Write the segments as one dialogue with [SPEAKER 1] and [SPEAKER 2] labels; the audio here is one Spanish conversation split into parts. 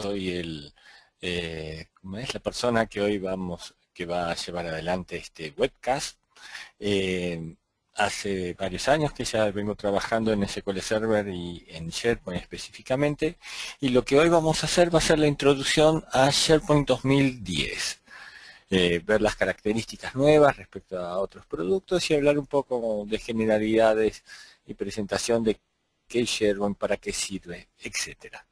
[SPEAKER 1] soy ¿cómo es? La persona que hoy que va a llevar adelante este webcast. Eh, Hace varios años que ya vengo trabajando en SQL Server y en SharePoint específicamente, y lo que hoy vamos a hacer va a ser la introducción a SharePoint 2010. Ver las características nuevas respecto a otros productos y hablar un poco de generalidades y presentación de qué es SharePoint, para qué sirve, etcétera.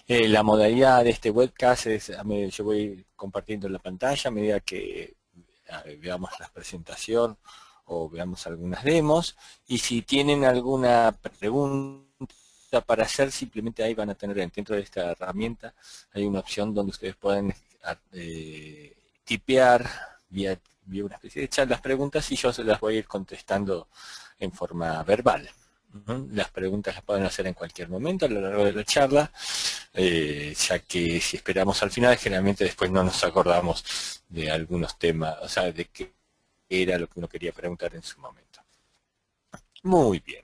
[SPEAKER 1] La modalidad de este webcast es, yo voy compartiendo la pantalla a medida que veamos la presentación o veamos algunas demos, y si tienen alguna pregunta para hacer, simplemente ahí van a tener dentro de esta herramienta, hay una opción donde ustedes pueden tipear vía una especie de chat las preguntas, y yo se las voy a ir contestando en forma verbal. Las preguntas las pueden hacer en cualquier momento a lo largo de la charla, ya que si esperamos al final, generalmente después no nos acordamos de algunos temas, o sea, de qué era lo que uno quería preguntar en su momento. Muy bien.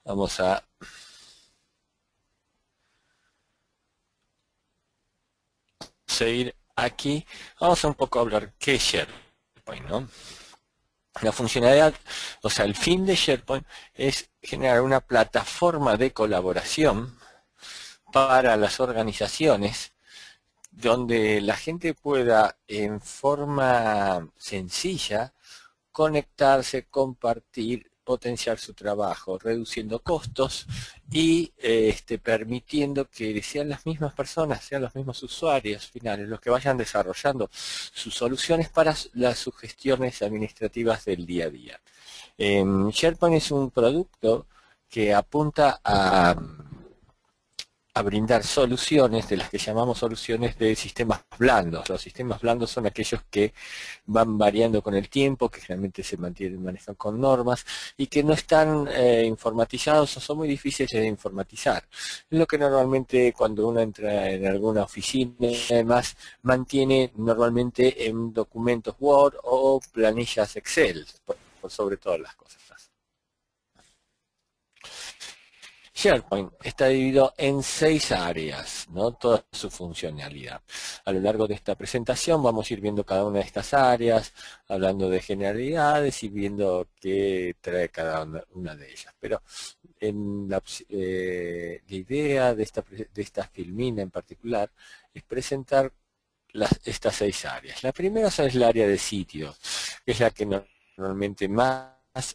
[SPEAKER 1] Vamos a seguir aquí. Vamos a un poco hablar qué es SharePoint, ¿no? La funcionalidad, o sea, el fin de SharePoint es generar una plataforma de colaboración para las organizaciones donde la gente pueda en forma sencilla conectarse, compartir, potenciar su trabajo, reduciendo costos y permitiendo que sean las mismas personas, sean los mismos usuarios finales los que vayan desarrollando sus soluciones para sus gestiones administrativas del día a día. SharePoint es un producto que apunta a brindar soluciones, de las que llamamos soluciones de sistemas blandos. Los sistemas blandos son aquellos que van variando con el tiempo, que generalmente se manejan con normas y que no están informatizados o son muy difíciles de informatizar. Es lo que normalmente cuando uno entra en alguna oficina y además mantiene normalmente en documentos Word o planillas Excel, por sobre todas las cosas. SharePoint está dividido en 6 áreas, ¿no? Toda su funcionalidad. A lo largo de esta presentación vamos a ir viendo cada una de estas áreas, hablando de generalidades y viendo qué trae cada una de ellas. Pero la idea de esta filmina en particular es presentar estas 6 áreas. La primera es el área de sitios, que es la que normalmente más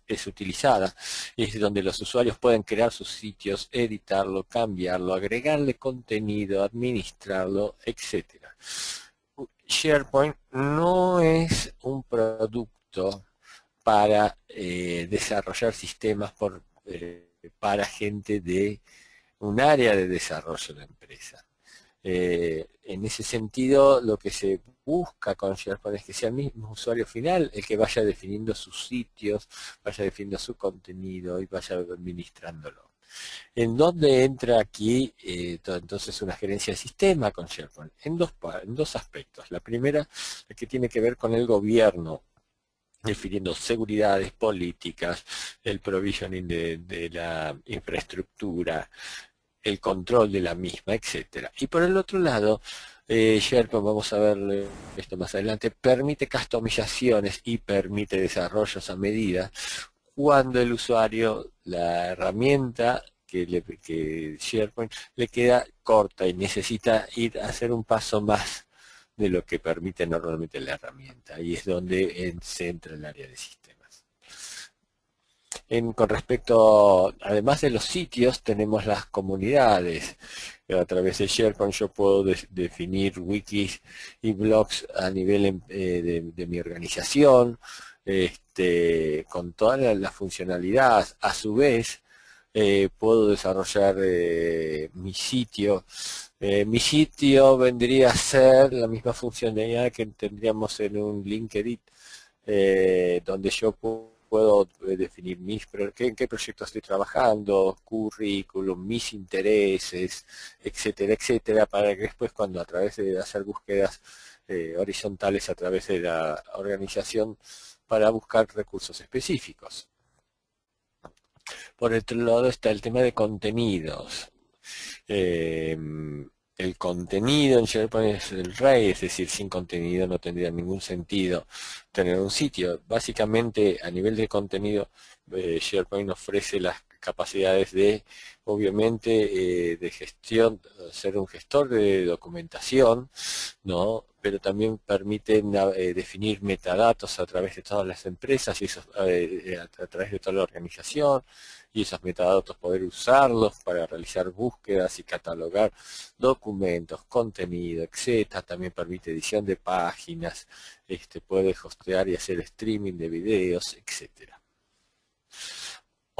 [SPEAKER 1] es utilizada, es donde los usuarios pueden crear sus sitios, editarlo, cambiarlo, agregarle contenido, administrarlo, etc. SharePoint no es un producto para desarrollar sistemas para gente de un área de desarrollo de la empresa. En ese sentido, lo que se busca con SharePoint es que sea el mismo usuario final el que vaya definiendo sus sitios, vaya definiendo su contenido y vaya administrándolo. ¿En dónde entra aquí entonces una gerencia de sistema con SharePoint? En dos aspectos. La primera, la que tiene que ver con el gobierno, definiendo seguridades, políticas, el provisioning de la infraestructura, el control de la misma, etcétera. Y por el otro lado, SharePoint, vamos a ver esto más adelante, permite customizaciones y permite desarrollos a medida cuando el usuario, la herramienta que SharePoint le queda corta y necesita ir a hacer un paso más de lo que permite normalmente la herramienta. Y es donde se entra el área de sistemas. Con respecto, además de los sitios, tenemos las comunidades. A través de SharePoint yo puedo definir wikis y blogs a nivel de mi organización, con toda la funcionalidad. A su vez, puedo desarrollar mi sitio. Mi sitio vendría a ser la misma funcionalidad que tendríamos en un LinkedIn, donde yo puedo definir en qué proyecto estoy trabajando, currículum, mis intereses, etcétera, etcétera, para que después cuando a través de hacer búsquedas horizontales a través de la organización para buscar recursos específicos. Por otro lado está el tema de contenidos. el contenido en SharePoint es el rey, es decir, sin contenido no tendría ningún sentido tener un sitio. Básicamente, a nivel de contenido, SharePoint ofrece las capacidades de, obviamente, de gestión, ser un gestor de documentación, ¿no? Pero también permite definir metadatos a través de todas las empresas y a través de toda la organización, y esos metadatos poder usarlos para realizar búsquedas y catalogar documentos, contenido, etcétera. También permite edición de páginas, puede hostear y hacer streaming de videos, etcétera.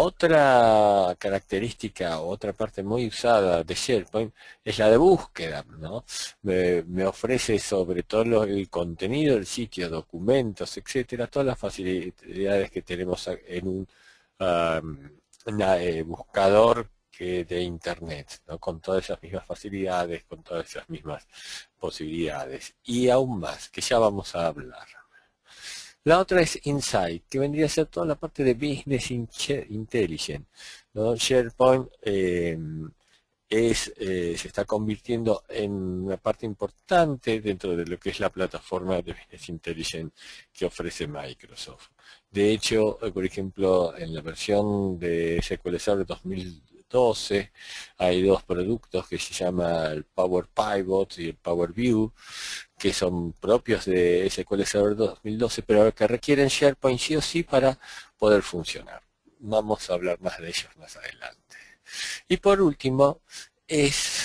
[SPEAKER 1] Otra característica o otra parte muy usada de SharePoint es la de búsqueda, ¿no? Me ofrece sobre todo el contenido del sitio, documentos, etcétera, todas las facilidades que tenemos en un buscador de Internet, ¿no? Con todas esas mismas facilidades, con todas esas mismas posibilidades. Y aún más, que ya vamos a hablar. La otra es Insight, que vendría a ser toda la parte de Business Intelligence, ¿no? SharePoint se está convirtiendo en una parte importante dentro de lo que es la plataforma de Business Intelligence que ofrece Microsoft. De hecho, por ejemplo, en la versión de SQL Server 2012 hay dos productos que se llaman el Power Pivot y el Power View, que son propios de SQL Server 2012, pero que requieren SharePoint sí o sí para poder funcionar. Vamos a hablar más de ellos más adelante. Y por último, es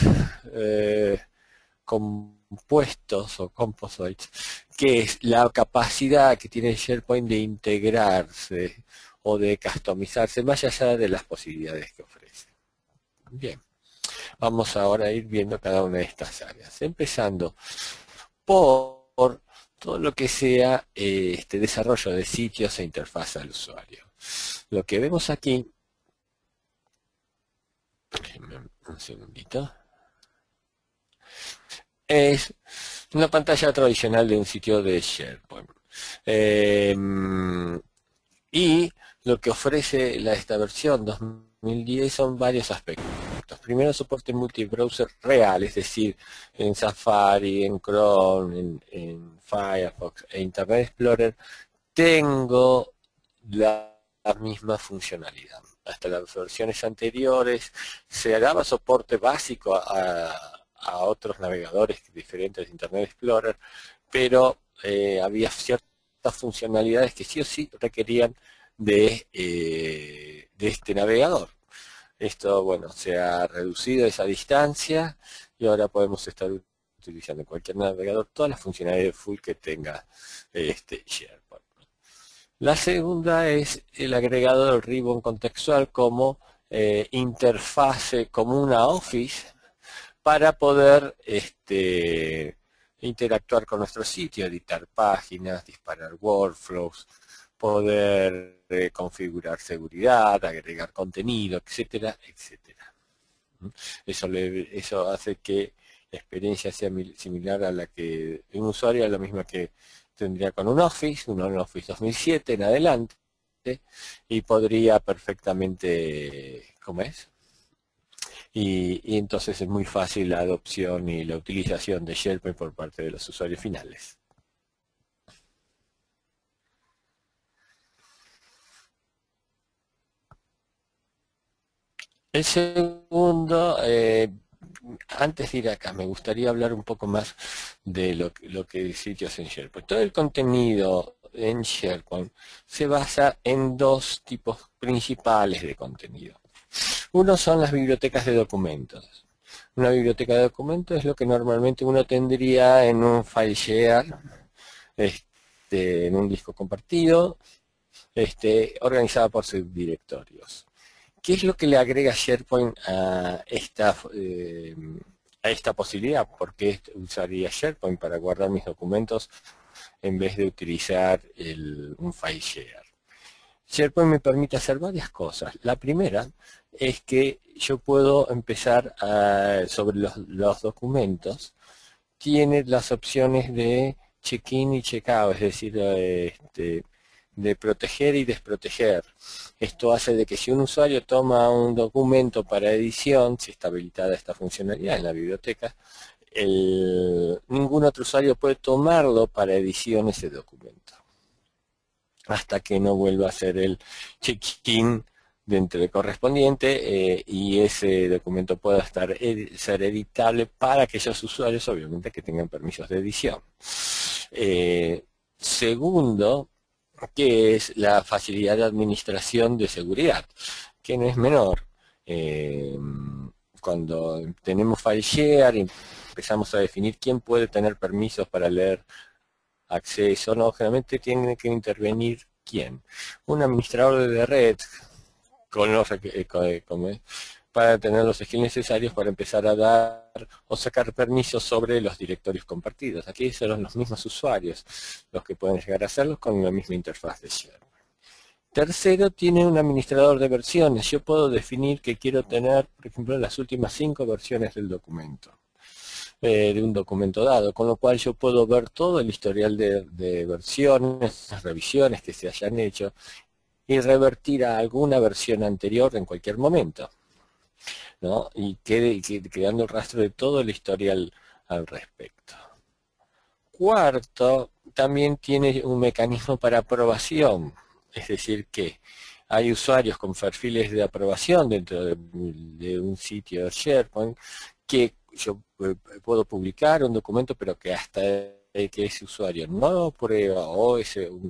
[SPEAKER 1] compuestos o composites, que es la capacidad que tiene SharePoint de integrarse o de customizarse más allá de las posibilidades que ofrece. Bien, vamos ahora a ir viendo cada una de estas áreas, empezando por todo lo que sea desarrollo de sitios e interfaz al usuario. Lo que vemos aquí, un segundito, es una pantalla tradicional de un sitio de SharePoint. Y lo que ofrece esta versión 2010 son varios aspectos. Primero, soporte multibrowser real, es decir, en Safari, en Chrome, en Firefox e Internet Explorer, tengo la misma funcionalidad. Hasta las versiones anteriores se daba soporte básico a otros navegadores diferentes de Internet Explorer, pero había ciertas funcionalidades que sí o sí requerían de este navegador. Esto, bueno, se ha reducido esa distancia y ahora podemos estar utilizando en cualquier navegador todas las funcionalidades full que tenga SharePoint. La segunda es el agregado del ribbon contextual como interfase común a Office para poder interactuar con nuestro sitio, editar páginas, disparar workflows, poder configurar seguridad, agregar contenido, etcétera, etcétera. Eso hace que la experiencia sea similar a la que un usuario, a la misma que tendría con un Office 2007 en adelante, y podría perfectamente, ¿cómo es? Y entonces es muy fácil la adopción y la utilización de SharePoint por parte de los usuarios finales. El segundo, antes de ir acá, me gustaría hablar un poco más de lo que hay sitios en SharePoint. Todo el contenido en SharePoint se basa en dos tipos principales de contenido. Uno son las bibliotecas de documentos. Una biblioteca de documentos es lo que normalmente uno tendría en un file share, en un disco compartido, organizada por subdirectorios. ¿Qué es lo que le agrega SharePoint a esta posibilidad? ¿Por qué usaría SharePoint para guardar mis documentos en vez de utilizar un file share? SharePoint me permite hacer varias cosas. La primera es que yo puedo empezar sobre los documentos, tiene las opciones de check-in y check-out, es decir, de proteger y desproteger. Esto hace de que si un usuario toma un documento para edición, si está habilitada esta funcionalidad en la biblioteca, ningún otro usuario puede tomarlo para edición ese documento, hasta que no vuelva a hacer el check-in dentro del correspondiente y ese documento pueda ser editable para aquellos usuarios, obviamente, que tengan permisos de edición. Segundo, que es la facilidad de administración de seguridad, que no es menor. Cuando tenemos file share y empezamos a definir quién puede tener permisos para leer acceso, no, generalmente tiene que intervenir quién. Un administrador de red con los, para tener los skills necesarios para empezar a dar o sacar permisos sobre los directorios compartidos. Aquí son los mismos usuarios los que pueden llegar a hacerlos con la misma interfaz de share. Tercero, tiene un administrador de versiones. Yo puedo definir que quiero tener, por ejemplo, las últimas 5 versiones del documento, de un documento dado, con lo cual yo puedo ver todo el historial de versiones, las revisiones que se hayan hecho, y revertir a alguna versión anterior en cualquier momento, ¿no? Y quedando el rastro de todo el historial al respecto. Cuarto, también tiene un mecanismo para aprobación, es decir que hay usuarios con perfiles de aprobación dentro de un sitio de SharePoint que yo puedo publicar un documento, pero que hasta que ese usuario no aprueba, o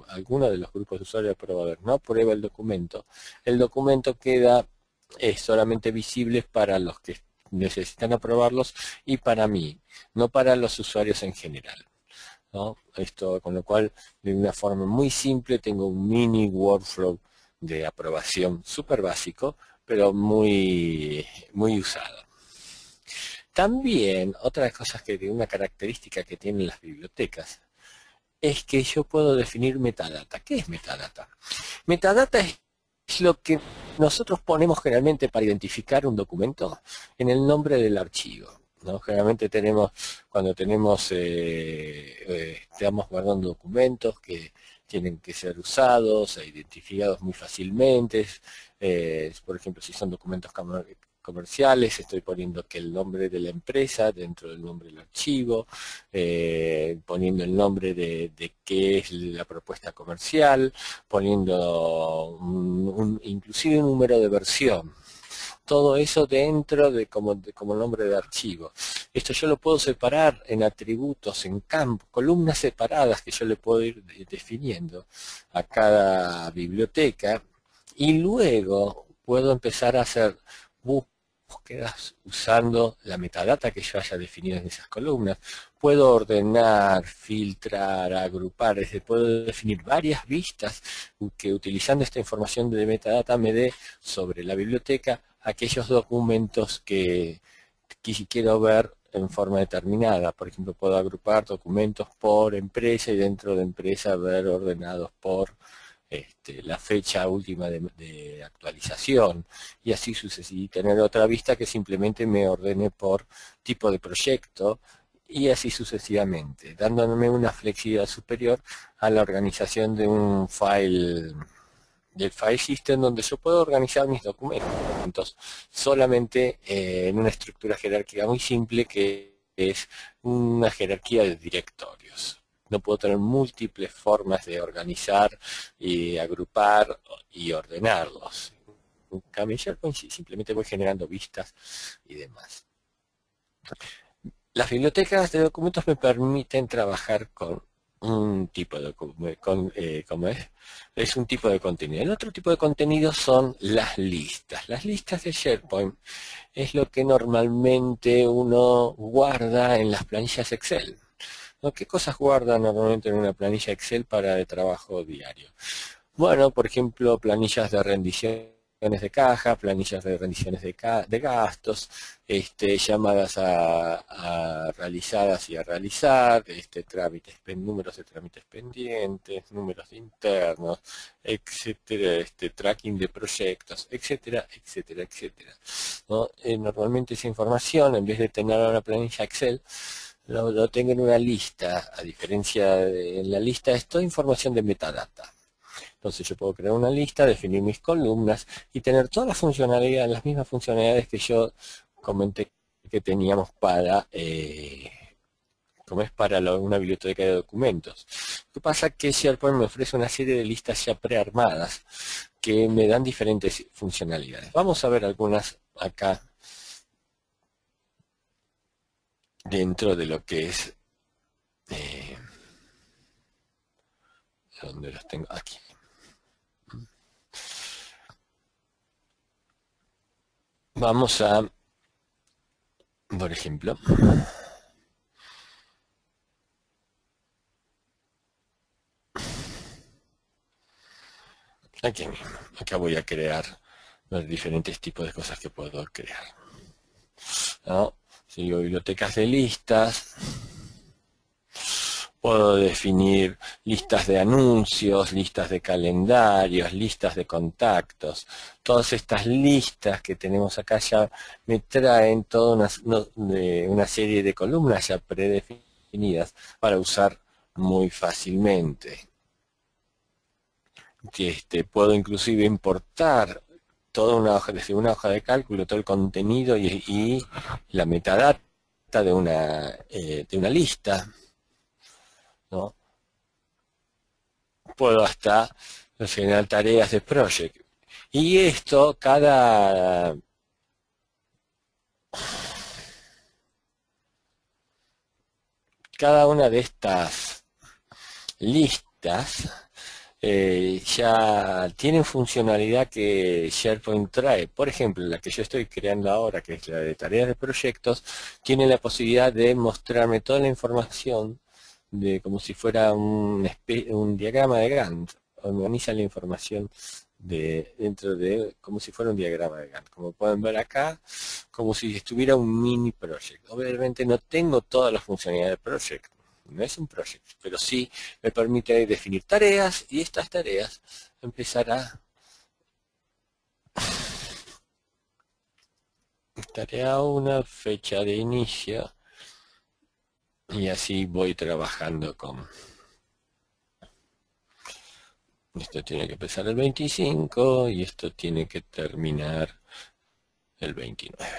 [SPEAKER 1] alguno de los grupos de usuarios aprobadores no aprueba el documento queda solamente visible para los que necesitan aprobarlos y para mí, no para los usuarios en general, ¿no? Esto, con lo cual, de una forma muy simple, tengo un mini workflow de aprobación súper básico, pero muy usado. También, otra de las cosas una característica que tienen las bibliotecas, es que yo puedo definir metadata. ¿Qué es metadata? Metadata es lo que nosotros ponemos generalmente para identificar un documento en el nombre del archivo, ¿no? Generalmente cuando estamos guardando documentos que tienen que ser usados e identificados muy fácilmente, por ejemplo, si son documentos comerciales, estoy poniendo que el nombre de la empresa dentro del nombre del archivo, poniendo el nombre de qué es la propuesta comercial, poniendo inclusive un número de versión. Todo eso dentro como nombre de archivo. Esto yo lo puedo separar en atributos, en campos, columnas separadas que yo le puedo ir definiendo a cada biblioteca, y luego puedo empezar a hacer búsquedas usando la metadata que yo haya definido en esas columnas. Puedo ordenar, filtrar, agrupar, es decir, puedo definir varias vistas que utilizando esta información de metadata me dé sobre la biblioteca aquellos documentos que quiero ver en forma determinada. Por ejemplo, puedo agrupar documentos por empresa y dentro de empresa ver ordenados por la fecha última de actualización, y así sucesivamente, y tener otra vista que simplemente me ordene por tipo de proyecto, y así sucesivamente, dándome una flexibilidad superior a la organización de un del file system, donde yo puedo organizar mis documentos solamente en una estructura jerárquica muy simple, que es una jerarquía de directorios. No puedo tener múltiples formas de organizar y agrupar y ordenarlos. En cambio, en SharePoint simplemente voy generando vistas y demás. Las bibliotecas de documentos me permiten trabajar con un tipo de es un tipo de contenido. El otro tipo de contenido son las listas. Las listas de SharePoint es lo que normalmente uno guarda en las planillas Excel, ¿no? ¿Qué cosas guarda normalmente en una planilla Excel para el trabajo diario? Bueno, por ejemplo, planillas de rendiciones de caja, planillas de rendiciones de gastos, llamadas realizadas y a realizar, números de trámites pendientes, números de internos, etcétera, tracking de proyectos, etcétera, etcétera, etcétera, ¿no? Normalmente esa información, en vez de tener una planilla Excel, lo tengo en una lista. A diferencia en la lista es toda información de metadata. Entonces yo puedo crear una lista, definir mis columnas y tener todas las funcionalidades, las mismas funcionalidades que yo comenté que teníamos para, como es para una biblioteca de documentos. Lo que pasa es que SharePoint me ofrece una serie de listas ya prearmadas que me dan diferentes funcionalidades. Vamos a ver algunas acá dentro de lo que es, ¿dónde los tengo? Aquí. Vamos a, por ejemplo, aquí mismo. Acá voy a crear los diferentes tipos de cosas que puedo crear, ¿no? Si digo bibliotecas de listas, puedo definir listas de anuncios, listas de calendarios, listas de contactos. Todas estas listas que tenemos acá ya me traen toda una serie de columnas ya predefinidas para usar muy fácilmente. Puedo inclusive importar toda una hoja, desde una hoja de cálculo, todo el contenido y la metadata de una lista, ¿no? Puedo hasta generar tareas de project. Y esto, cada una de estas listas ya tienen funcionalidad que SharePoint trae. Por ejemplo, la que yo estoy creando ahora, que es la de tareas de proyectos, tiene la posibilidad de mostrarme toda la información de como si fuera un diagrama de Gantt. Organiza la información dentro de como si fuera un diagrama de Gantt. Como pueden ver acá, como si estuviera un mini project. Obviamente no tengo todas las funcionalidades de project. No es un project, pero sí me permite definir tareas y estas tareas empezar a tarea 1, fecha de inicio, y así voy trabajando con esto. Tiene que empezar el 25 y esto tiene que terminar el 29.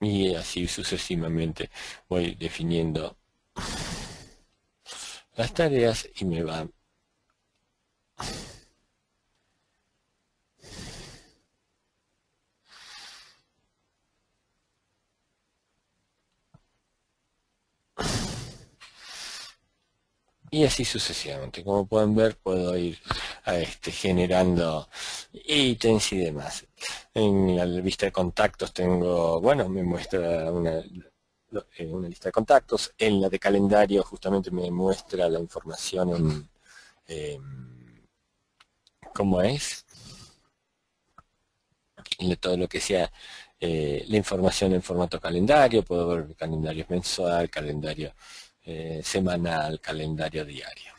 [SPEAKER 1] Y así sucesivamente voy definiendo las tareas y me va y así sucesivamente. Como pueden ver, puedo ir generando ítems y demás. En la lista de contactos tengo, bueno, me muestra una lista de contactos. En la de calendario justamente me muestra la información cómo es, de todo lo que sea la información en formato calendario. Puedo ver calendarios mensual, calendario semanal, calendario diario.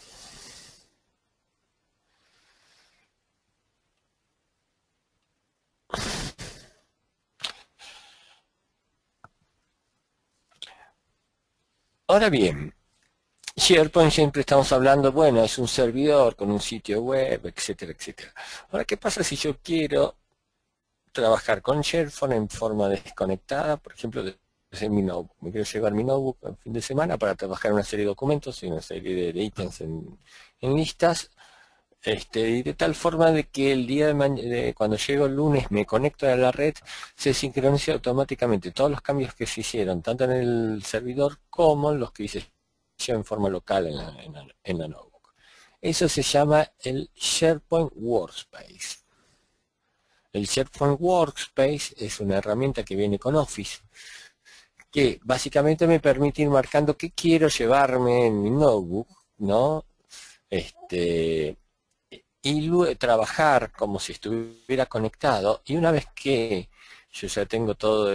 [SPEAKER 1] Ahora bien, SharePoint siempre estamos hablando, bueno, es un servidor con un sitio web, etcétera, etcétera. Ahora, ¿qué pasa si yo quiero trabajar con SharePoint en forma desconectada? Por ejemplo, desde mi notebook. Me quiero llevar mi notebook el fin de semana para trabajar una serie de documentos y una serie de ítems en listas. Y de tal forma de que el día cuando llego el lunes me conecto a la red, se sincroniza automáticamente todos los cambios que se hicieron, tanto en el servidor como los que hice yo en forma local en la notebook. Eso se llama el SharePoint Workspace. El SharePoint Workspace es una herramienta que viene con Office, que básicamente me permite ir marcando qué quiero llevarme en mi notebook, ¿no? Y luego trabajar como si estuviera conectado, y una vez que yo ya tengo todo,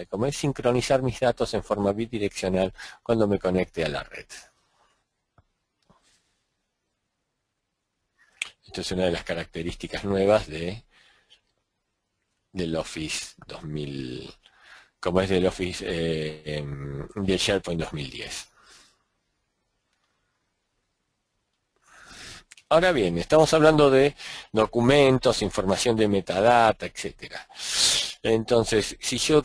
[SPEAKER 1] como es sincronizar mis datos en forma bidireccional cuando me conecte a la red. Esto es una de las características nuevas del Office 2000, como es del Office del SharePoint 2010. Ahora bien, estamos hablando de documentos, información de metadata, etcétera. Entonces, si yo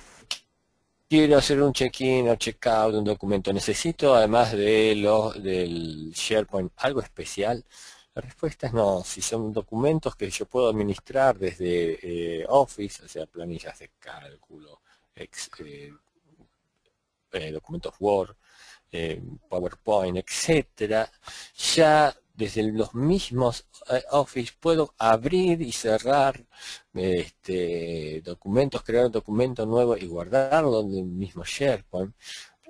[SPEAKER 1] quiero hacer un check-in o check-out de un documento, ¿necesito además del SharePoint algo especial? La respuesta es no. Si son documentos que yo puedo administrar desde Office, o sea, planillas de cálculo, ex- eh, documentos Word, PowerPoint, etcétera, ya desde los mismos Office puedo abrir y cerrar documentos, crear un documento nuevo y guardarlo en el mismo SharePoint.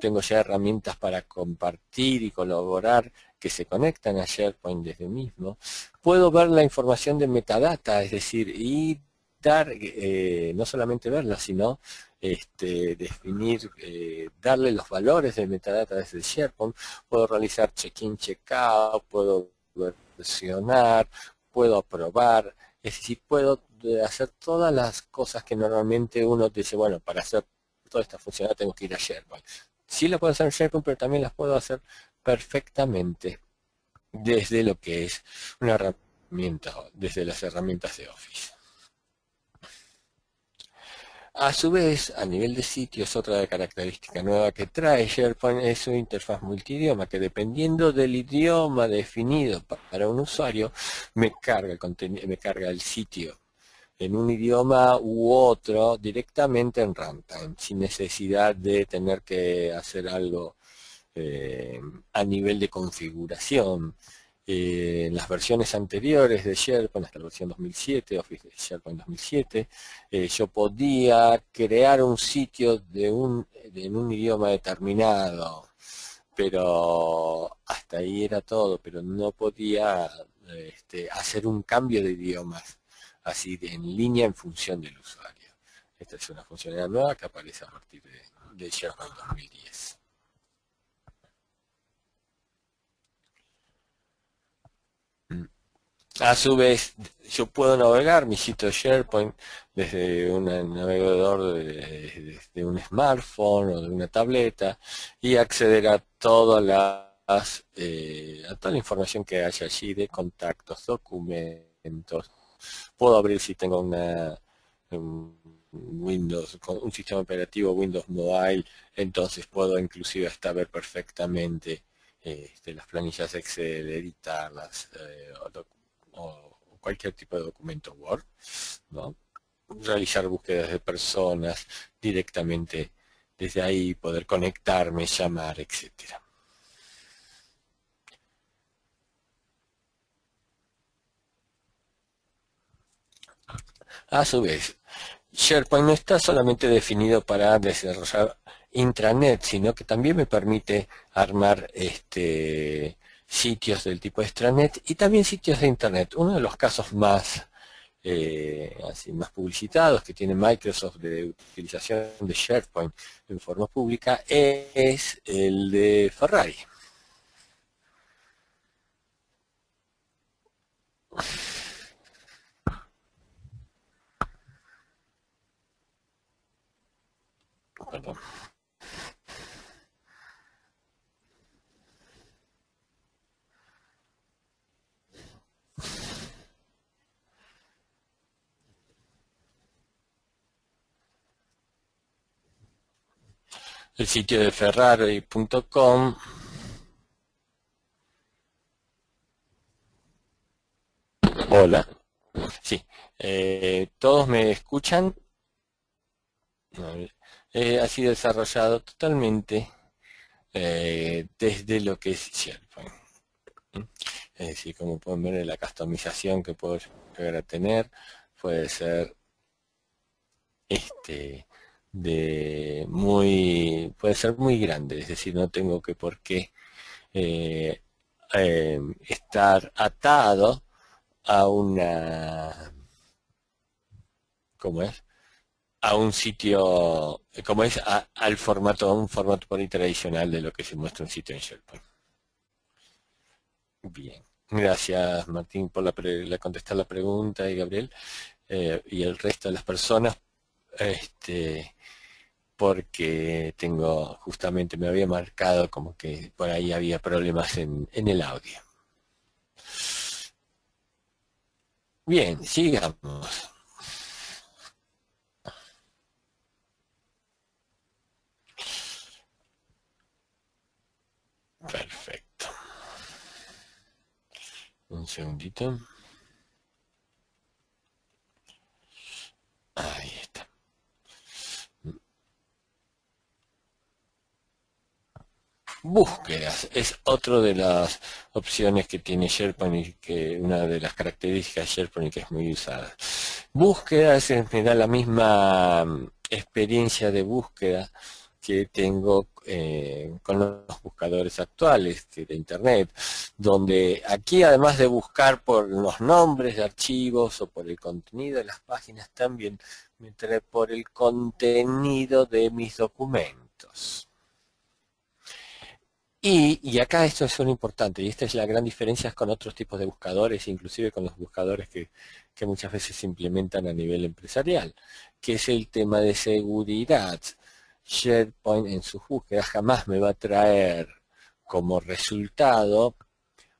[SPEAKER 1] Tengo ya herramientas para compartir y colaborar que se conectan a SharePoint desde el mismo. Puedo ver la información de metadata, es decir, y dar, no solamente verla, sino definir, darle los valores de metadata desde SharePoint. Puedo realizar check-in, check-out, puedo versionar, puedo aprobar, es decir, puedo hacer todas las cosas que normalmente uno dice, bueno, para hacer toda esta funcionalidad tengo que ir a SharePoint. Sí las puedo hacer en SharePoint, pero también las puedo hacer perfectamente desde lo que es una herramienta, desde las herramientas de Office. A su vez, a nivel de sitios, otra característica nueva que trae SharePoint es su interfaz multidioma, que dependiendo del idioma definido para un usuario, me carga el sitio en un idioma u otro directamente en runtime, sin necesidad de tener que hacer algo a nivel de configuración. En las versiones anteriores de SharePoint, hasta la versión 2007, Office de SharePoint 2007, yo podía crear un sitio en un idioma determinado, pero hasta ahí era todo, pero no podía hacer un cambio de idiomas así en línea en función del usuario. Esta es una funcionalidad nueva que aparece a partir de SharePoint 2010. A su vez, yo puedo navegar mi sitio SharePoint desde un navegador de un smartphone o de una tableta y acceder a a toda la información que haya allí de contactos, documentos. Puedo abrir si tengo un Windows, un sistema operativo Windows Mobile, entonces puedo inclusive hasta ver perfectamente las planillas Excel, editarlas, o cualquier tipo de documento Word, ¿no? Realizar búsquedas de personas directamente desde ahí, poder conectarme, llamar, etcétera. A su vez, SharePoint no está solamente definido para desarrollar intranet, sino que también me permite armar sitios del tipo extranet y también sitios de internet. Uno de los casos más publicitados que tiene Microsoft de utilización de SharePoint en forma pública es el de Ferrari. Perdón. El sitio de Ferrari.com. Hola. Sí. ¿Todos me escuchan? Ha sido desarrollado totalmente desde lo que es SharePoint. ¿Mm? Es decir, como pueden ver, la customización que puedo llegar a tener puede ser este puede ser muy grande, es decir, no tengo que por qué eh, estar atado a ¿cómo es? A un sitio, como es, al formato, a un formato por ahí tradicional de lo que se muestra un sitio en SharePoint. Bien. Gracias, Martín, por contestar la pregunta y Gabriel, y el resto de las personas, porque justamente me había marcado como que por ahí había problemas en el audio. Bien, sigamos. Perfecto. Un segundito. Ahí está. Búsquedas es otra de las opciones que tiene SharePoint y que una de las características de SharePoint y que es muy usada. Búsquedas me da la misma experiencia de búsqueda que tengo con los buscadores actuales de Internet, donde aquí además de buscar por los nombres de archivos o por el contenido de las páginas, también me trae por el contenido de mis documentos. Y acá esto es muy importante, y esta es la gran diferencia con otros tipos de buscadores, inclusive con los buscadores que muchas veces se implementan a nivel empresarial, que es el tema de seguridad. SharePoint en sus búsquedas jamás me va a traer como resultado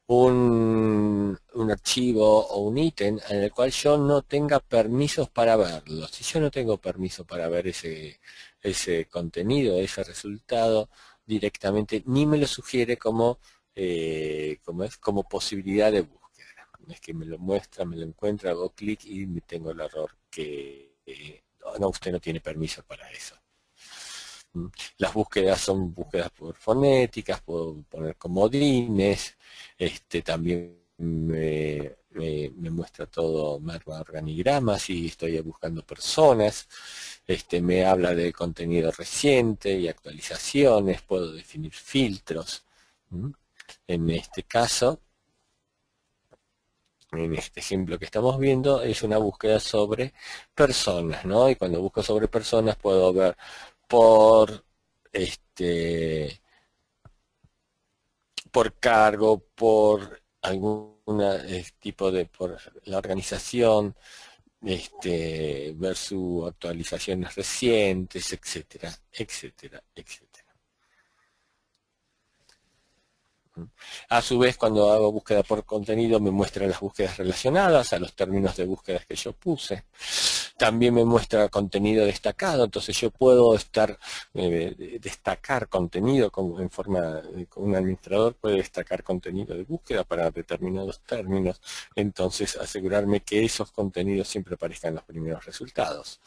[SPEAKER 1] un archivo o un ítem en el cual yo no tenga permisos para verlo. Si yo no tengo permiso para ver ese contenido, ese resultado directamente, ni me lo sugiere como posibilidad de búsqueda. Es que me lo muestra, me lo encuentra, hago clic y me tengo el error que no, usted no tiene permiso para eso. Las búsquedas son búsquedas por fonéticas, puedo poner comodines, también me muestra todo, me arma organigramas y estoy buscando personas, me habla de contenido reciente y actualizaciones, puedo definir filtros. En este caso, en este ejemplo que estamos viendo, es una búsqueda sobre personas, ¿no? Y cuando busco sobre personas puedo ver por por cargo, por algún tipo de, por la organización, ver sus actualizaciones recientes, etcétera, etcétera, etcétera. A su vez, cuando hago búsqueda por contenido, me muestra las búsquedas relacionadas a los términos de búsquedas que yo puse. También me muestra contenido destacado, entonces yo puedo destacar contenido en forma, un administrador puede destacar contenido de búsqueda para determinados términos, entonces asegurarme que esos contenidos siempre aparezcan en los primeros resultados,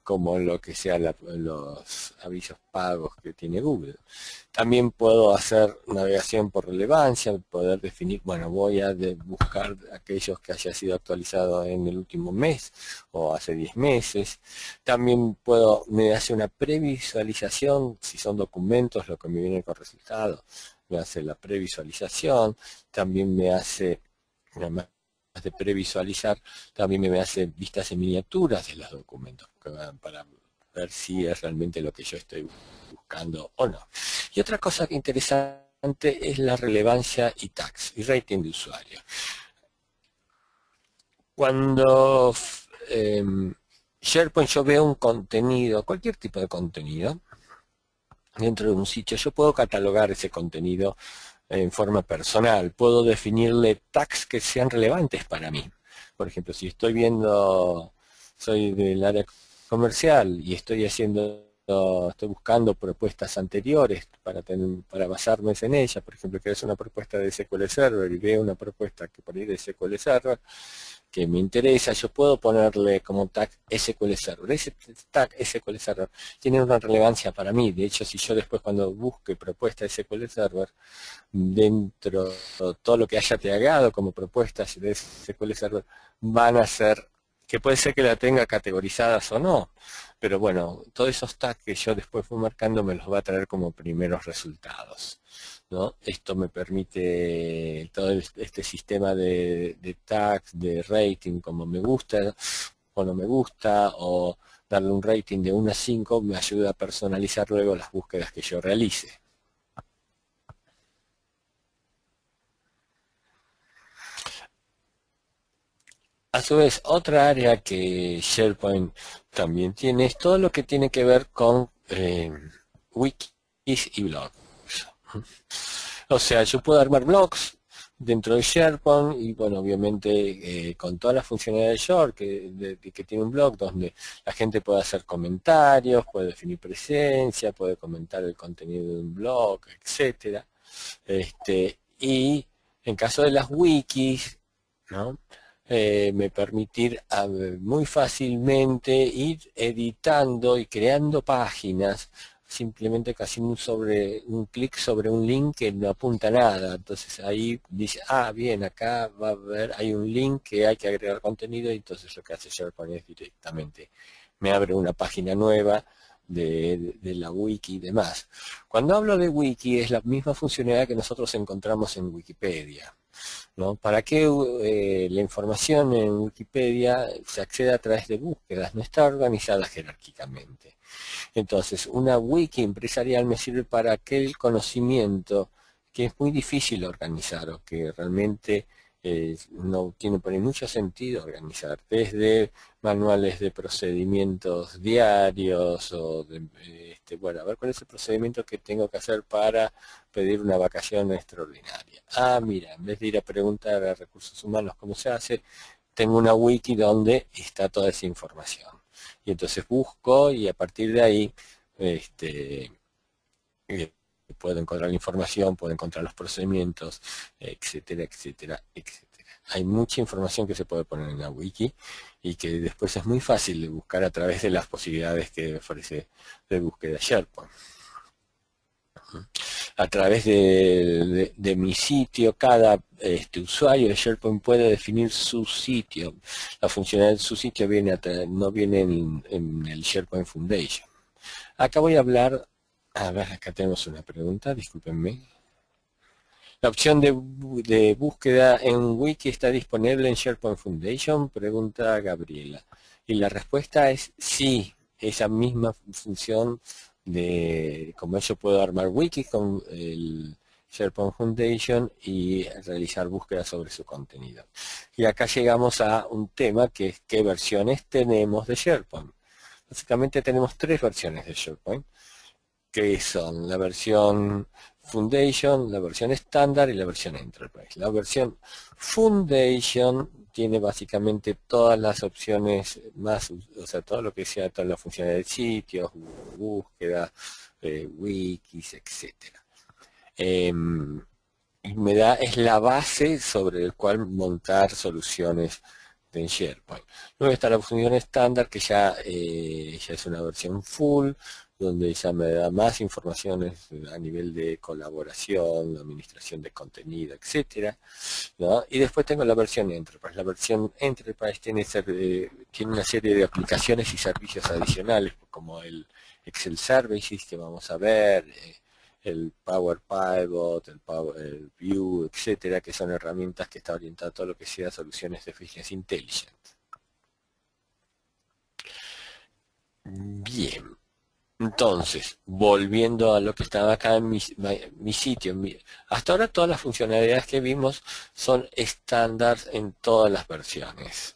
[SPEAKER 1] como lo que sea los avisos pagos que tiene Google. También puedo hacer navegación por relevancia, poder definir, bueno, voy a buscar aquellos que haya sido actualizado en el último mes o hace 10 meses. También me hace una previsualización, si son documentos, lo que me viene con resultado, me hace la previsualización. También me hace, además de previsualizar, también me hace vistas en miniaturas de los documentos para ver si es realmente lo que yo estoy buscando o no. Y otra cosa interesante es la relevancia y tags, y rating de usuario. Cuando SharePoint yo veo un contenido, cualquier tipo de contenido, dentro de un sitio, yo puedo catalogar ese contenido en forma personal, puedo definirle tags que sean relevantes para mí. Por ejemplo, si estoy soy del área comercial y estoy buscando propuestas anteriores para basarme en ellas. Por ejemplo, que es una propuesta de SQL Server y veo una propuesta que por ahí de SQL Server que me interesa, yo puedo ponerle como tag SQL Server. Ese tag SQL Server tiene una relevancia para mí. De hecho, si yo después cuando busque propuesta SQL Server, dentro de todo lo que haya tagueado como propuestas de SQL Server, van a ser, que puede ser que la tenga categorizadas o no, pero bueno, todos esos tags que yo después fui marcando me los va a traer como primeros resultados, ¿no? Esto me permite todo este sistema de tags, de rating, como me gusta o no me gusta, o darle un rating de 1 a 5, me ayuda a personalizar luego las búsquedas que yo realice. A su vez, otra área que SharePoint también tiene es todo lo que tiene que ver con wikis y blogs. O sea, yo puedo armar blogs, dentro de SharePoint y bueno, obviamente con todas las funcionalidades de Short que tiene un blog donde la gente puede hacer comentarios, puede definir presencia, puede comentar el contenido de un blog, etcétera. Y en caso de las wikis, ¿no? Me permitir muy fácilmente ir editando y creando páginas simplemente casi un clic sobre un link que no apunta a nada. Entonces ahí dice, ah, bien, acá va a haber, hay un link que hay que agregar contenido y entonces lo que hace SharePoint es directamente me abre una página nueva de la wiki y demás. Cuando hablo de wiki es la misma funcionalidad que nosotros encontramos en Wikipedia, ¿no? ¿Para qué la información en Wikipedia se accede a través de búsquedas? No está organizada jerárquicamente. Entonces, una wiki empresarial me sirve para aquel conocimiento que es muy difícil organizar o que realmente no tiene por ahí mucho sentido organizar, desde manuales de procedimientos diarios o bueno, a ver cuál es el procedimiento que tengo que hacer para pedir una vacación extraordinaria. Ah, mira, en vez de ir a preguntar a recursos humanos cómo se hace, tengo una wiki donde está toda esa información. Y entonces busco y a partir de ahí eh, puedo encontrar la información, puedo encontrar los procedimientos, etcétera, etcétera, etcétera. Hay mucha información que se puede poner en la wiki y que después es muy fácil de buscar a través de las posibilidades que ofrece de búsqueda SharePoint. A través de mi sitio, cada usuario de SharePoint puede definir su sitio. La funcionalidad de su sitio no viene en el SharePoint Foundation. Acá voy a hablar, a ver, acá tenemos una pregunta, discúlpenme. La opción de búsqueda en Wiki está disponible en SharePoint Foundation, pregunta Gabriela. Y la respuesta es sí, esa misma función de como yo puedo armar Wiki con el SharePoint Foundation y realizar búsquedas sobre su contenido. Y acá llegamos a un tema que es qué versiones tenemos de SharePoint. Básicamente tenemos tres versiones de SharePoint, que son la versión Foundation, la versión estándar y la versión Enterprise. La versión Foundation tiene básicamente todas las opciones más, o sea, todo lo que sea, todas las funciones de sitios, búsqueda, wikis, etcétera. Es la base sobre el cual montar soluciones en SharePoint. Luego está la función estándar, que ya es una versión full, donde ya me da más informaciones a nivel de colaboración, administración de contenido, etcétera, ¿no? Y después tengo la versión Enterprise. La versión Enterprise tiene una serie de aplicaciones y servicios adicionales, como el Excel Services que vamos a ver, el Power Pivot, el View, etcétera, que son herramientas que están orientadas a todo lo que sea soluciones de Business Intelligence. Bien. Entonces, volviendo a lo que estaba acá en mi sitio, hasta ahora todas las funcionalidades que vimos son estándar en todas las versiones.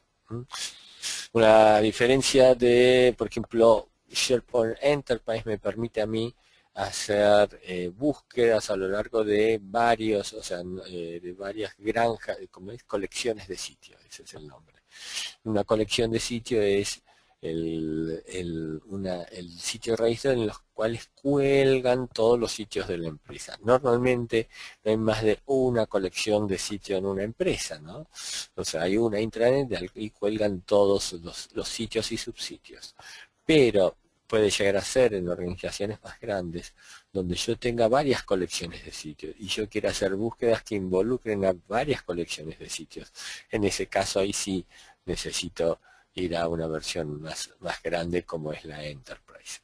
[SPEAKER 1] Una diferencia de, por ejemplo, SharePoint Enterprise me permite a mí hacer búsquedas a lo largo de varios, o sea, de varias granjas, como es, colecciones de sitios, ese es el nombre. Una colección de sitios es el sitio raíz en los cuales cuelgan todos los sitios de la empresa. Normalmente no hay más de una colección de sitios en una empresa, ¿no? O sea, hay una intranet y cuelgan todos los sitios y subsitios. Pero puede llegar a ser en organizaciones más grandes, donde yo tenga varias colecciones de sitios y yo quiera hacer búsquedas que involucren a varias colecciones de sitios. En ese caso ahí sí necesito ir a una versión más grande como es la Enterprise.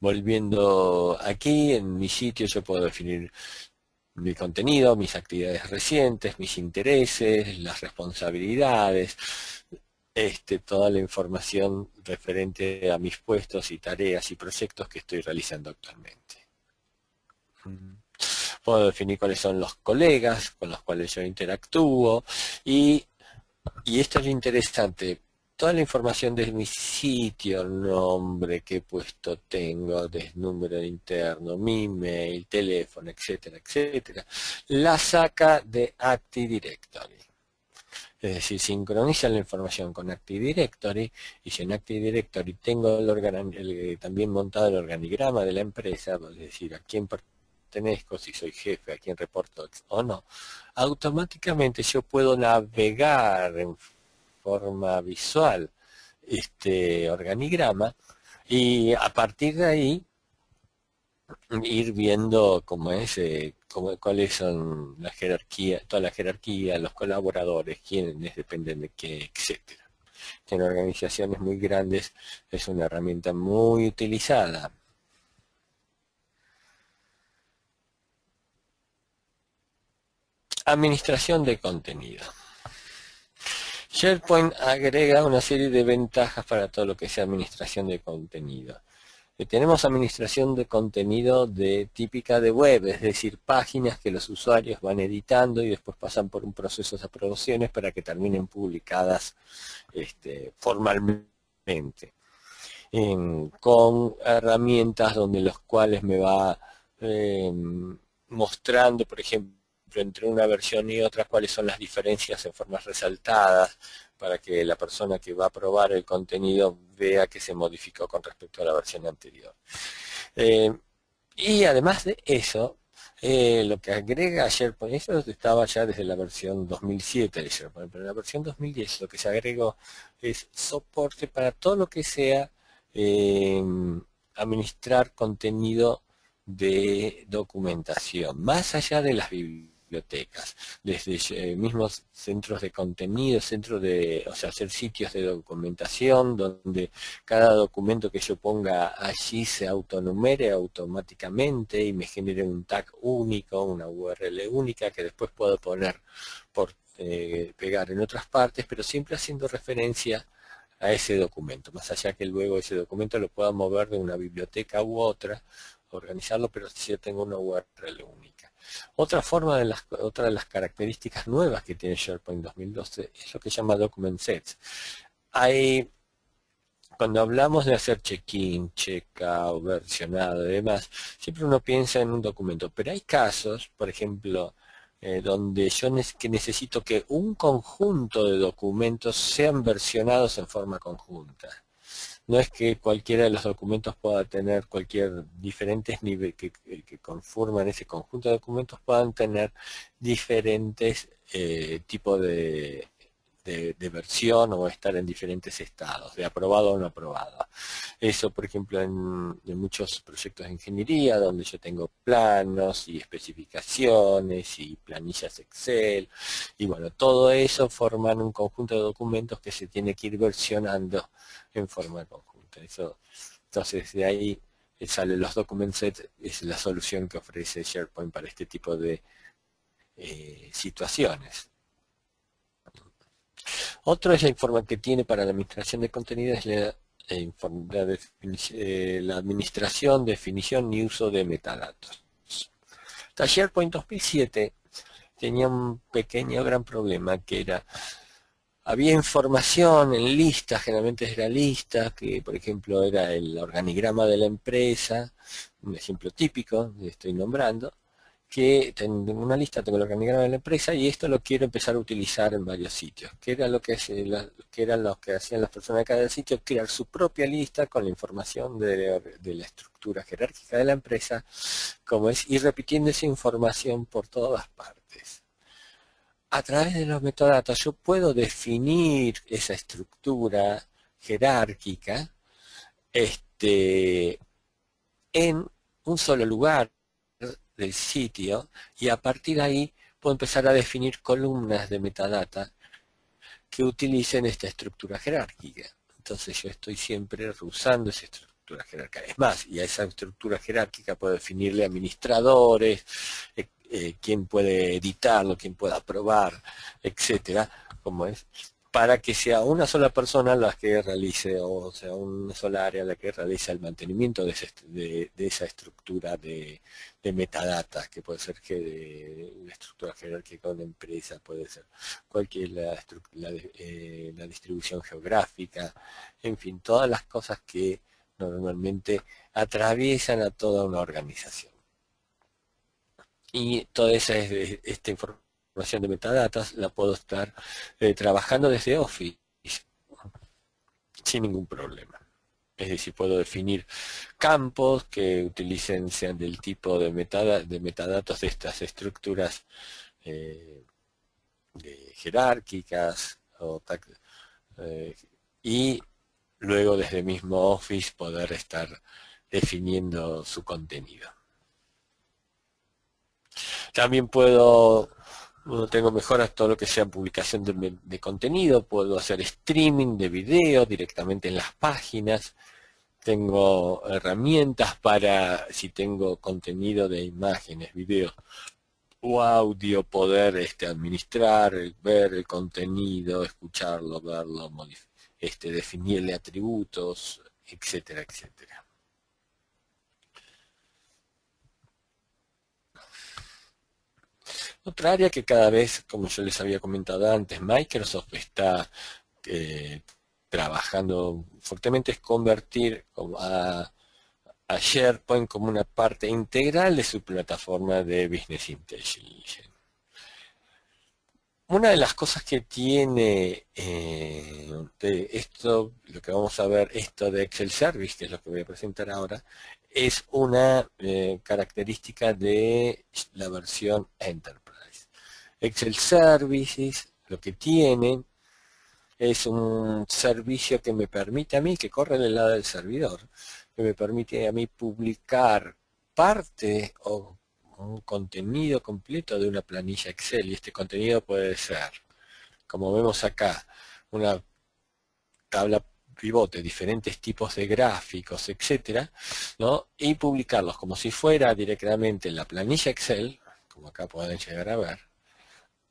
[SPEAKER 1] Volviendo aquí, en mi sitio yo puedo definir mi contenido, mis actividades recientes, mis intereses, las responsabilidades, toda la información referente a mis puestos y tareas y proyectos que estoy realizando actualmente. Puedo definir cuáles son los colegas con los cuales yo interactúo y esto es lo interesante. toda la información de mi sitio, nombre, qué puesto tengo, número interno, mi email, teléfono, etcétera, etcétera, la saca de Active Directory. Es decir, sincroniza la información con Active Directory, y si en Active Directory tengo también montado el organigrama de la empresa, es decir, a quién pertenezco, si soy jefe, a quién reporto o no, automáticamente yo puedo navegar en forma visual este organigrama, y a partir de ahí ir viendo cuáles son la jerarquía, toda la jerarquía, los colaboradores, quiénes dependen de qué, etcétera. En organizaciones muy grandes es una herramienta muy utilizada. Administración de contenido. SharePoint agrega una serie de ventajas para todo lo que sea administración de contenido. Tenemos administración de contenido típica de web, es decir, páginas que los usuarios van editando y después pasan por un proceso de aprobaciones para que terminen publicadas formalmente. Con herramientas donde los cuales me va mostrando, por ejemplo, entre una versión y otra, cuáles son las diferencias en formas resaltadas, para que la persona que va a probar el contenido vea que se modificó con respecto a la versión anterior. Y además de eso, lo que agrega SharePoint, eso estaba ya desde la versión 2007 de SharePoint, pero en la versión 2010 lo que se agregó es soporte para todo lo que sea administrar contenido de documentación, más allá de las bibliotecas, desde mismos centros de contenido, hacer sitios de documentación donde cada documento que yo ponga allí se autonumere automáticamente y me genere un tag único, una URL única que después puedo poner pegar en otras partes, pero siempre haciendo referencia a ese documento, más allá que luego ese documento lo pueda mover de una biblioteca u otra, organizarlo, pero si yo tengo una URL única. Otra de las características nuevas que tiene SharePoint 2012 es lo que se llama Document Sets. Cuando hablamos de hacer check-in, check-out, versionado y demás, siempre uno piensa en un documento, pero hay casos, por ejemplo, donde yo necesito que un conjunto de documentos sean versionados en forma conjunta. No es que cualquiera de los documentos pueda tener diferentes niveles que conforman ese conjunto de documentos, puedan tener diferentes tipos de versión o estar en diferentes estados, de aprobado o no aprobado. Eso, por ejemplo, en muchos proyectos de ingeniería, donde yo tengo planos y especificaciones y planillas Excel, y bueno, todo eso forman un conjunto de documentos que se tiene que ir versionando en forma conjunta. Entonces, de ahí salen los document sets, es la solución que ofrece SharePoint para este tipo de situaciones. Otro es la información que tiene para la administración de contenido, es la administración, definición y uso de metadatos. SharePoint 2007 tenía un gran problema, que era, había información en listas, generalmente era listas, que por ejemplo era el organigrama de la empresa, un ejemplo típico, estoy nombrando, que tengo una lista, tengo el organigrama de la empresa y esto lo quiero empezar a utilizar en varios sitios. ¿Qué era lo que hacían las personas de cada sitio? Crear su propia lista con la información de la estructura jerárquica de la empresa, como es, ir repitiendo esa información por todas partes. A través de los metadatos yo puedo definir esa estructura jerárquica en un solo lugar del sitio, y a partir de ahí puedo empezar a definir columnas de metadata que utilicen esta estructura jerárquica. Entonces yo estoy siempre usando esa estructura jerárquica. Es más, y a esa estructura jerárquica puedo definirle administradores, quién puede editarlo, quién puede aprobar, etcétera, como es. para que sea una sola persona la que realice, o sea, una sola área la que realiza el mantenimiento de esa estructura de metadatas, que puede ser que de la estructura jerárquica de una empresa, puede ser cualquier la distribución geográfica, en fin, todas las cosas que normalmente atraviesan a toda una organización. Y toda esta información de metadatas la puedo estar trabajando desde Office sin ningún problema. Es decir, puedo definir campos que utilicen, sean del tipo de metadatos de estas estructuras eh, jerárquicas y luego desde mismo Office poder estar definiendo su contenido. También tengo mejoras todo lo que sea publicación de contenido, puedo hacer streaming de video directamente en las páginas, tengo herramientas para, si tengo contenido de imágenes, videos o audio, poder administrar, ver el contenido, escucharlo, verlo, definirle atributos, etcétera, etcétera. Otra área que cada vez, como yo les había comentado antes, Microsoft está trabajando fuertemente es convertir a SharePoint como una parte integral de su plataforma de Business Intelligence. Una de las cosas que tiene esto, lo que vamos a ver, esto de Excel Service, que es lo que voy a presentar ahora, es una característica de la versión Enterprise. Excel Services lo que tiene es un servicio que me permite a mí, que corre del lado del servidor, que me permite a mí publicar parte o un contenido completo de una planilla Excel, y este contenido puede ser, como vemos acá, una tabla pivote, diferentes tipos de gráficos, etcétera, ¿no? Y publicarlos como si fuera directamente en la planilla Excel, como acá pueden llegar a ver,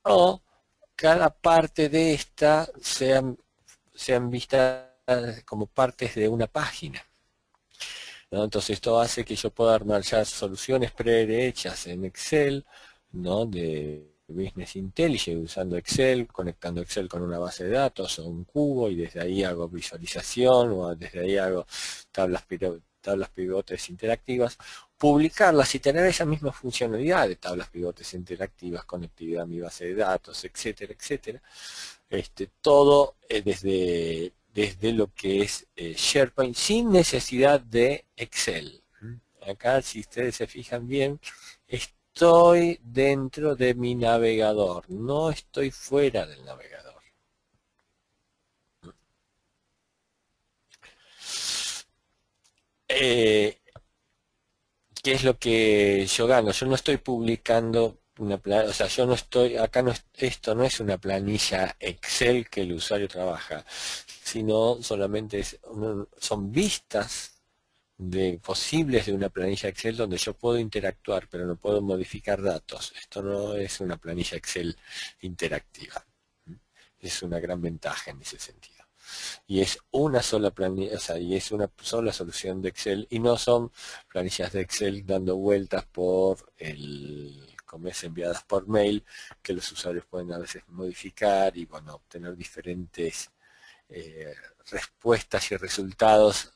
[SPEAKER 1] o cada parte de esta sean vistas como partes de una página, ¿no? Entonces esto hace que yo pueda armar ya soluciones prehechas en Excel, ¿no? De Business Intelligence, usando Excel, conectando Excel con una base de datos o un cubo, y desde ahí hago visualización, o desde ahí hago tablas pivotes interactivas, publicarlas y tener esa misma funcionalidad de tablas pivotes interactivas, conectividad a mi base de datos, etcétera, etcétera. Todo desde lo que es SharePoint sin necesidad de Excel. Acá, si ustedes se fijan bien, estoy dentro de mi navegador, no estoy fuera del navegador. ¿Qué es lo que yo gano? Yo no estoy publicando o sea, yo no estoy, acá esto no es una planilla Excel que el usuario trabaja, sino solamente son vistas posibles de una planilla Excel donde yo puedo interactuar, pero no puedo modificar datos. Esto no es una planilla Excel interactiva. Es una gran ventaja en ese sentido. Y es una sola planilla, o sea, y es una sola solución de Excel, y no son planillas de Excel dando vueltas como es enviadas por mail, que los usuarios pueden a veces modificar y, bueno, obtener diferentes respuestas y resultados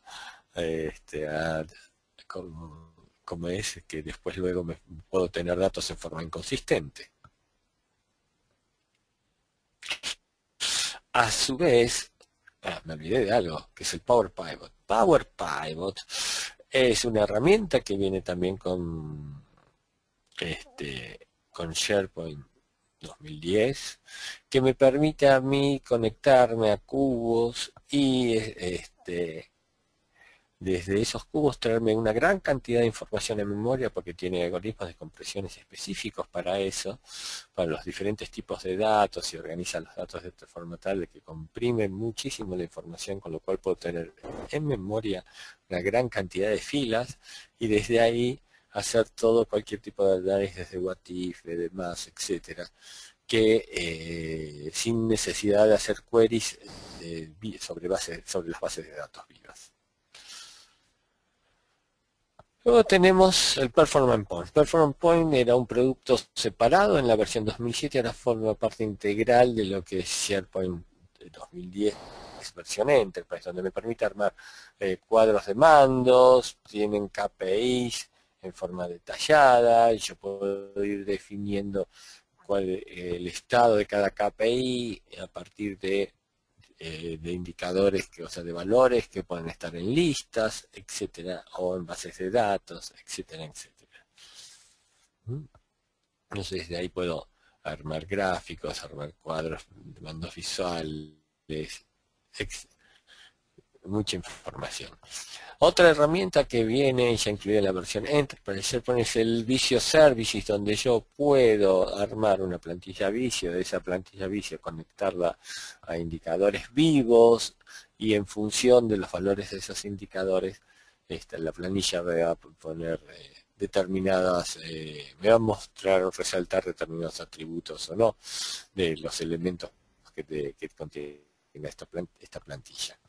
[SPEAKER 1] como es que después luego puedo tener datos en forma inconsistente. A su vez, me olvidé de algo, que es el Power Pivot. Power Pivot es una herramienta que viene también con SharePoint 2010, que me permite a mí conectarme a cubos y desde esos cubos traerme una gran cantidad de información en memoria, porque tiene algoritmos de compresiones específicos para eso, para los diferentes tipos de datos, y organiza los datos de esta forma tal de que comprime muchísimo la información, con lo cual puedo tener en memoria una gran cantidad de filas, y desde ahí hacer cualquier tipo de análisis, desde what if, de demás, etcétera, que sin necesidad de hacer queries sobre las bases de datos vivas. Luego tenemos el Performance Point. Performance Point era un producto separado en la versión 2007, ahora forma parte integral de lo que es SharePoint 2010, versión Enterprise, donde me permite armar cuadros de mandos, tienen KPIs en forma detallada, y yo puedo ir definiendo el estado de cada KPI a partir de indicadores, o sea, de valores que pueden estar en listas, etcétera, o en bases de datos, etcétera, etcétera. Entonces, desde ahí puedo armar gráficos, armar cuadros de mandos visuales, mucha información. Otra herramienta que viene ya incluida en la versión Enterprise SharePoint es el Visio Services, donde yo puedo armar una plantilla Visio, de esa plantilla Visio conectarla a indicadores vivos, y en función de los valores de esos indicadores, la planilla me va a poner determinadas, me va a mostrar o resaltar determinados atributos o no de los elementos que contiene esta plantilla.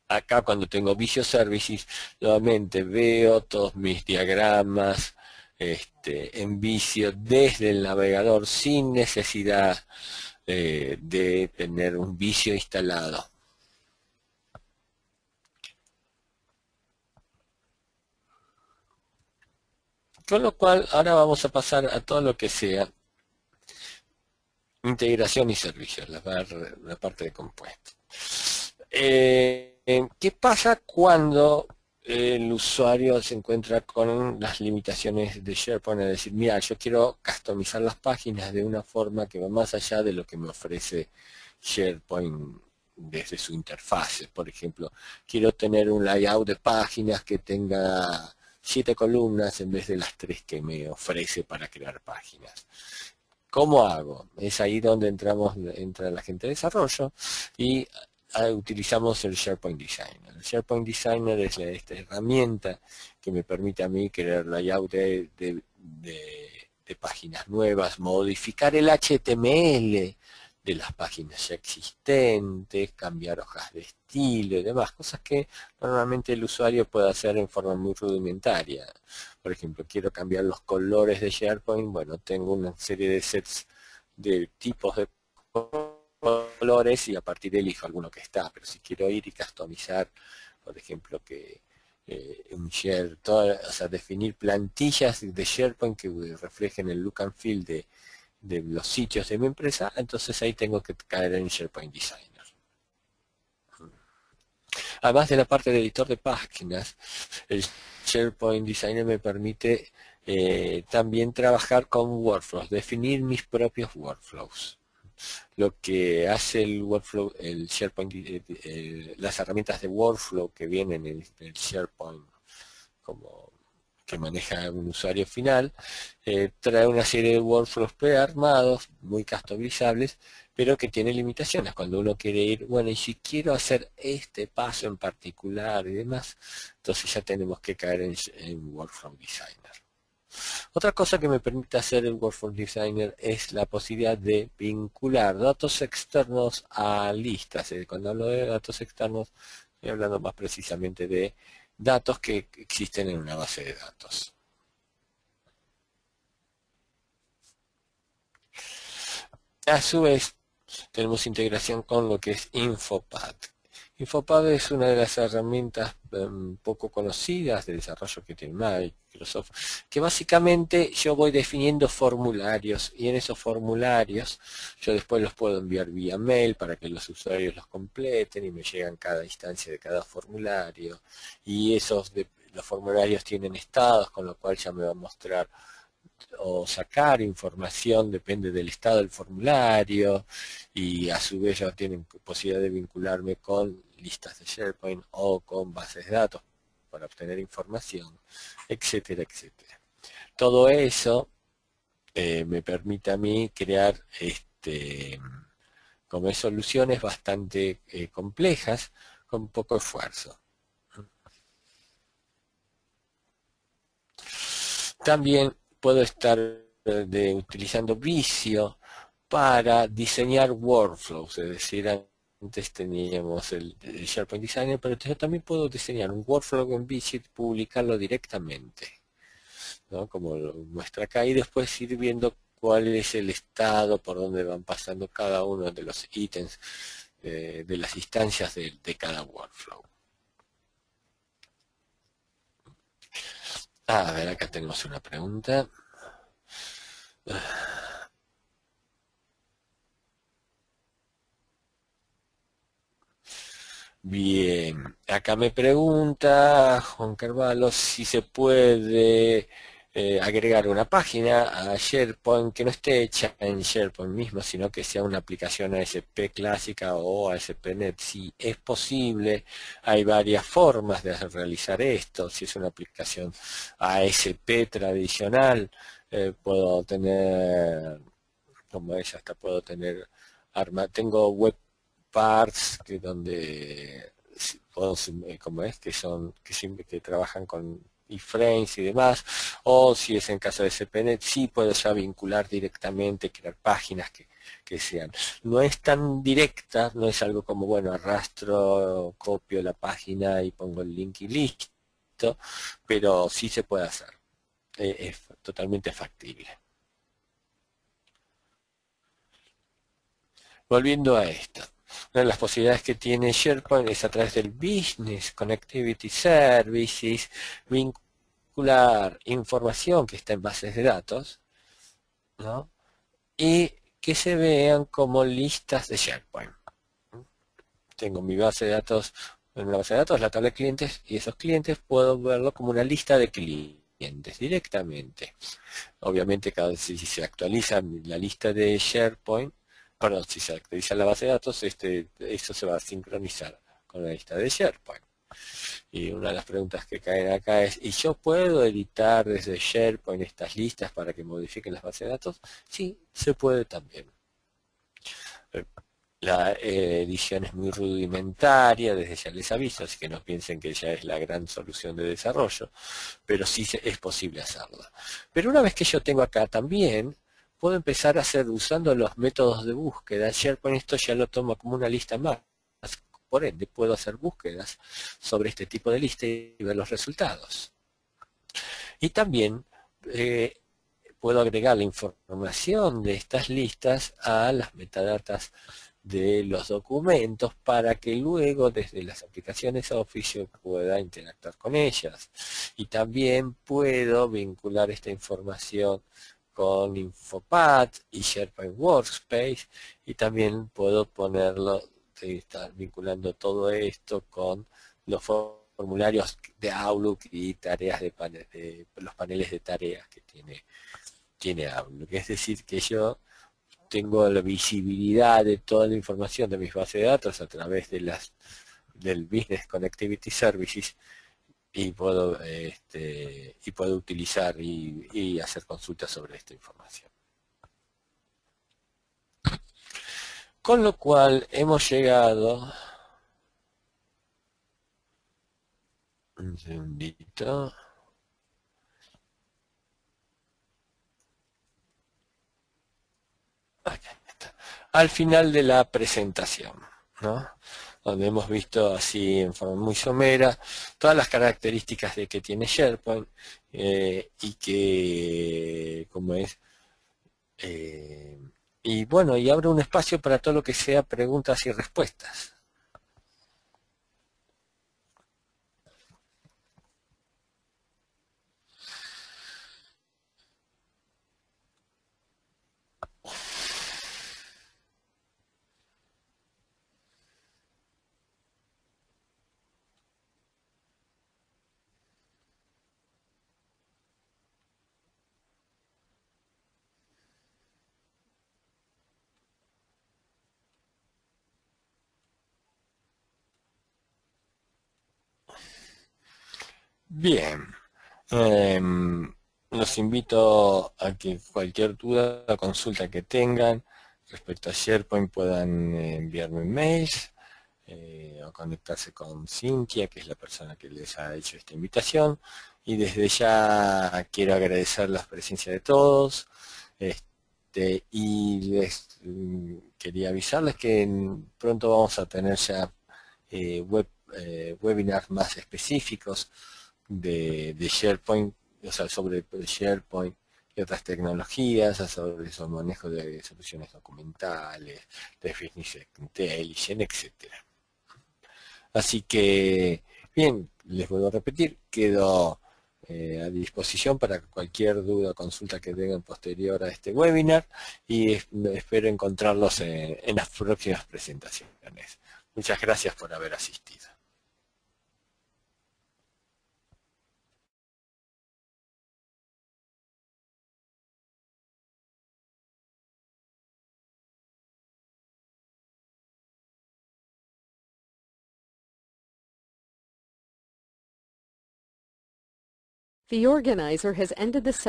[SPEAKER 1] Acá cuando tengo Visio Services, nuevamente veo todos mis diagramas en Visio desde el navegador sin necesidad de tener un Visio instalado. Con lo cual, ahora vamos a pasar a todo lo que sea integración y servicios, la parte de compuesto. ¿Qué pasa cuando el usuario se encuentra con las limitaciones de SharePoint? Es decir, mira, yo quiero customizar las páginas de una forma que va más allá de lo que me ofrece SharePoint desde su interfase. Por ejemplo, quiero tener un layout de páginas que tenga 7 columnas en vez de las 3 que me ofrece para crear páginas. ¿Cómo hago? Es ahí donde entra la gente de desarrollo y utilizamos el SharePoint Designer. El SharePoint Designer es esta herramienta que me permite a mí crear layout de páginas nuevas, modificar el HTML de las páginas ya existentes, cambiar hojas de estilo y demás, cosas que normalmente el usuario puede hacer en forma muy rudimentaria. Por ejemplo, quiero cambiar los colores de SharePoint, bueno, tengo una serie de sets de tipos de colores y a partir de elijo alguno que está, pero si quiero ir y customizar, por ejemplo, que o sea, definir plantillas de SharePoint que reflejen el look and feel de los sitios de mi empresa, entonces ahí tengo que caer en SharePoint Designer. Además de la parte de editor de páginas, el SharePoint Designer me permite también trabajar con workflows, definir mis propios workflows. Lo que hace el workflow, el SharePoint, las herramientas de workflow que vienen en el SharePoint como que maneja un usuario final, trae una serie de workflows prearmados, muy customizables, pero que tiene limitaciones. Cuando uno quiere ir, bueno, y si quiero hacer este paso en particular y demás, entonces ya tenemos que caer en Workflow Designer. Otra cosa que me permite hacer el Workflow Designer es la posibilidad de vincular datos externos a listas. Cuando hablo de datos externos, estoy hablando más precisamente de datos que existen en una base de datos. A su vez, tenemos integración con lo que es Infopad. Infopad es una de las herramientas poco conocidas de desarrollo que tiene Microsoft, que básicamente yo voy definiendo formularios y en esos formularios yo después los puedo enviar vía mail para que los usuarios los completen y me llegan cada instancia de cada formulario, y los formularios tienen estados, con lo cual ya me va a mostrar o sacar información, depende del estado del formulario, y a su vez ya tienen posibilidad de vincularme con listas de SharePoint o con bases de datos para obtener información, etcétera, etcétera. Todo eso me permite a mí crear como soluciones bastante complejas con poco esfuerzo. También puedo estar utilizando Visio para diseñar workflows, es decir, antes teníamos el SharePoint Designer, pero yo también puedo diseñar un workflow en Visio y publicarlo directamente, ¿no? Como lo muestra acá, y después ir viendo cuál es el estado por donde van pasando cada uno de los ítems de las instancias de cada workflow. A ver, acá tenemos una pregunta. Bien, acá me pregunta Juan Carvalho si se puede agregar una página a SharePoint que no esté hecha en SharePoint mismo, sino que sea una aplicación ASP clásica o ASP.NET. Si es posible, hay varias formas de realizar esto. Si es una aplicación ASP tradicional, puedo tener, como es, hasta puedo tener tengo web parts que donde como es que son que trabajan con iframes y demás, o si es en caso de CPNet, sí puedo ya vincular directamente, crear páginas que sean. No es tan directa, no es algo como, bueno, arrastro, copio la página y pongo el link y listo, pero sí se puede hacer. Es totalmente factible. Volviendo a esto. Una de las posibilidades que tiene SharePoint es a través del Business Connectivity Services vincular información que está en bases de datos, ¿no? Y que se vean como listas de SharePoint. Tengo mi base de datos, en una base de datos, la tabla de clientes, y esos clientes puedo verlo como una lista de clientes directamente. Obviamente cada vez si se actualiza la lista de SharePoint, perdón, si se actualiza la base de datos, eso se va a sincronizar con la lista de SharePoint. Y una de las preguntas que caen acá es, ¿y yo puedo editar desde SharePoint estas listas para que modifiquen las bases de datos? Sí, se puede también. La edición es muy rudimentaria, desde ya les aviso, así que no piensen que ya es la gran solución de desarrollo, pero sí es posible hacerla. Pero una vez que yo tengo acá también, puedo empezar a hacer usando los métodos de búsqueda. SharePoint esto ya lo tomo como una lista más. Por ende, puedo hacer búsquedas sobre este tipo de lista y ver los resultados. Y también puedo agregar la información de estas listas a las metadatas de los documentos para que luego desde las aplicaciones Office yo pueda interactuar con ellas. Y también puedo vincular esta información con Infopad y SharePoint Workspace, y también puedo ponerlo, estar vinculando todo esto con los formularios de Outlook y tareas de los paneles de tareas que tiene Outlook. Es decir, que yo tengo la visibilidad de toda la información de mis bases de datos a través de del Business Connectivity Services, y puedo utilizar y hacer consultas sobre esta información. Con lo cual hemos llegado, un segundito, al final de la presentación, ¿no? Donde hemos visto así en forma muy somera todas las características de que tiene SharePoint y que, como es, y bueno, y abro un espacio para todo lo que sea preguntas y respuestas. Bien, los invito a que cualquier duda o consulta que tengan respecto a SharePoint puedan enviarme mails o conectarse con Cintia, que es la persona que les ha hecho esta invitación, Y desde ya quiero agradecer la presencia de todos. Y les quería avisarles que pronto vamos a tener ya webinars más específicos de SharePoint, o sea, sobre SharePoint y otras tecnologías, sobre el manejo de soluciones documentales, de business intelligence, etcétera. Así que, bien, les vuelvo a repetir, quedo a disposición para cualquier duda o consulta que tengan posterior a este webinar y espero encontrarlos en las próximas presentaciones. Muchas gracias por haber asistido.
[SPEAKER 2] The organizer has ended the session.